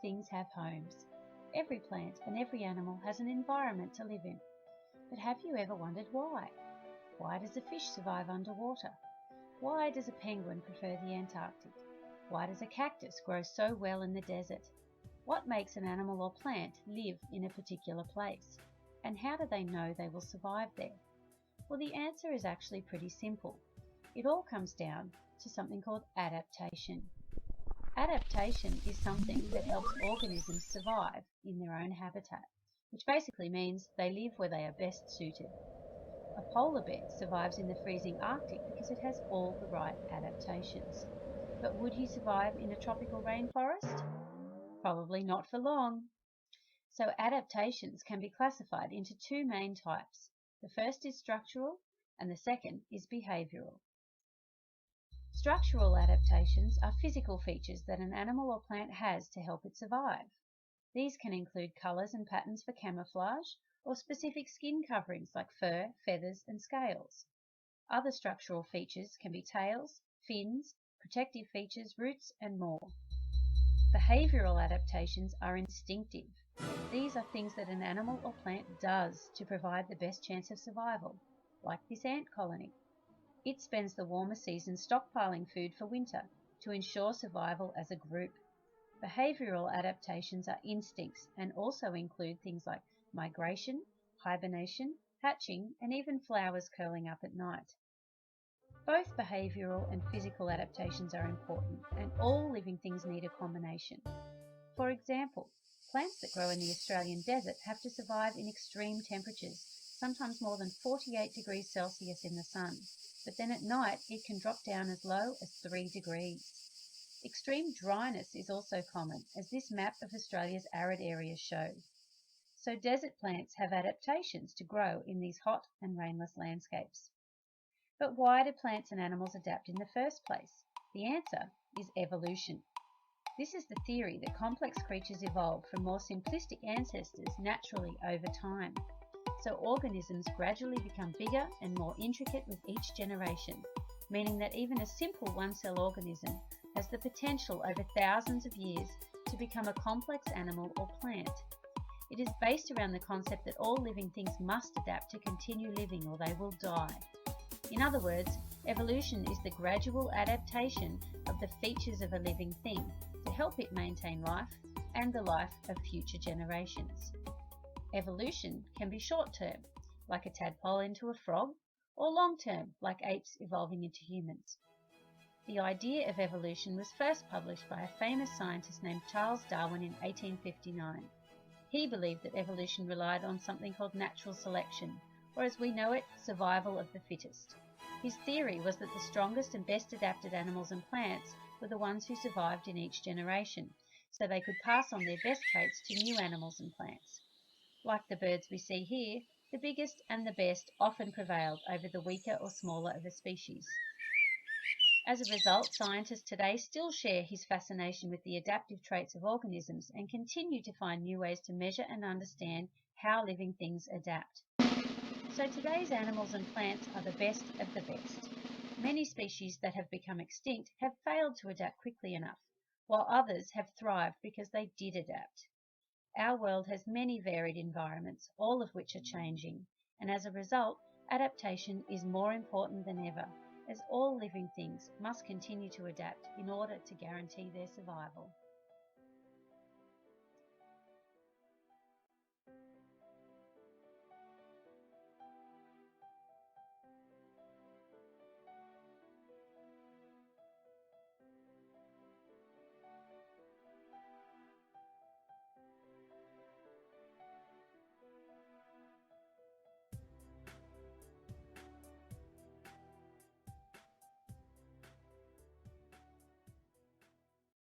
things have homes. Every plant and every animal has an environment to live in. But have you ever wondered why? Why does a fish survive underwater? Why does a penguin prefer the Antarctic? Why does a cactus grow so well in the desert? What makes an animal or plant live in a particular place? And how do they know they will survive there? Well, the answer is actually pretty simple. It all comes down to something called adaptation. Adaptation is something that helps organisms survive in their own habitat, which basically means they live where they are best suited. A polar bear survives in the freezing Arctic because it has all the right adaptations. But would he survive in a tropical rainforest? Probably not for long. So adaptations can be classified into two main types. The first is structural and the second is behavioural. Structural adaptations are physical features that an animal or plant has to help it survive. These can include colours and patterns for camouflage or specific skin coverings like fur, feathers and scales. Other structural features can be tails, fins, protective features, roots and more. Behavioural adaptations are instinctive. These are things that an animal or plant does to provide the best chance of survival, like this ant colony. It spends the warmer seasons stockpiling food for winter to ensure survival as a group. Behavioural adaptations are instincts and also include things like migration, hibernation, hatching, and even flowers curling up at night. Both behavioural and physical adaptations are important, and all living things need a combination. For example, plants that grow in the Australian desert have to survive in extreme temperatures, sometimes more than 48 degrees Celsius in the sun, but then at night it can drop down as low as 3 degrees. Extreme dryness is also common, as this map of Australia's arid areas shows. So desert plants have adaptations to grow in these hot and rainless landscapes. But why do plants and animals adapt in the first place? The answer is evolution. This is the theory that complex creatures evolve from more simplistic ancestors naturally over time. So organisms gradually become bigger and more intricate with each generation, meaning that even a simple one-cell organism has the potential over thousands of years to become a complex animal or plant. It is based around the concept that all living things must adapt to continue living or they will die. In other words, evolution is the gradual adaptation of the features of a living thing to help it maintain life and the life of future generations. Evolution can be short-term, like a tadpole into a frog, or long-term, like apes evolving into humans. The idea of evolution was first published by a famous scientist named Charles Darwin in 1859. He believed that evolution relied on something called natural selection, or as we know it, survival of the fittest. His theory was that the strongest and best adapted animals and plants were the ones who survived in each generation, so they could pass on their best traits to new animals and plants. Like the birds we see here, the biggest and the best often prevailed over the weaker or smaller of a species. As a result, scientists today still share his fascination with the adaptive traits of organisms and continue to find new ways to measure and understand how living things adapt. So today's animals and plants are the best of the best. Many species that have become extinct have failed to adapt quickly enough, while others have thrived because they did adapt. Our world has many varied environments, all of which are changing, and as a result, adaptation is more important than ever, as all living things must continue to adapt in order to guarantee their survival.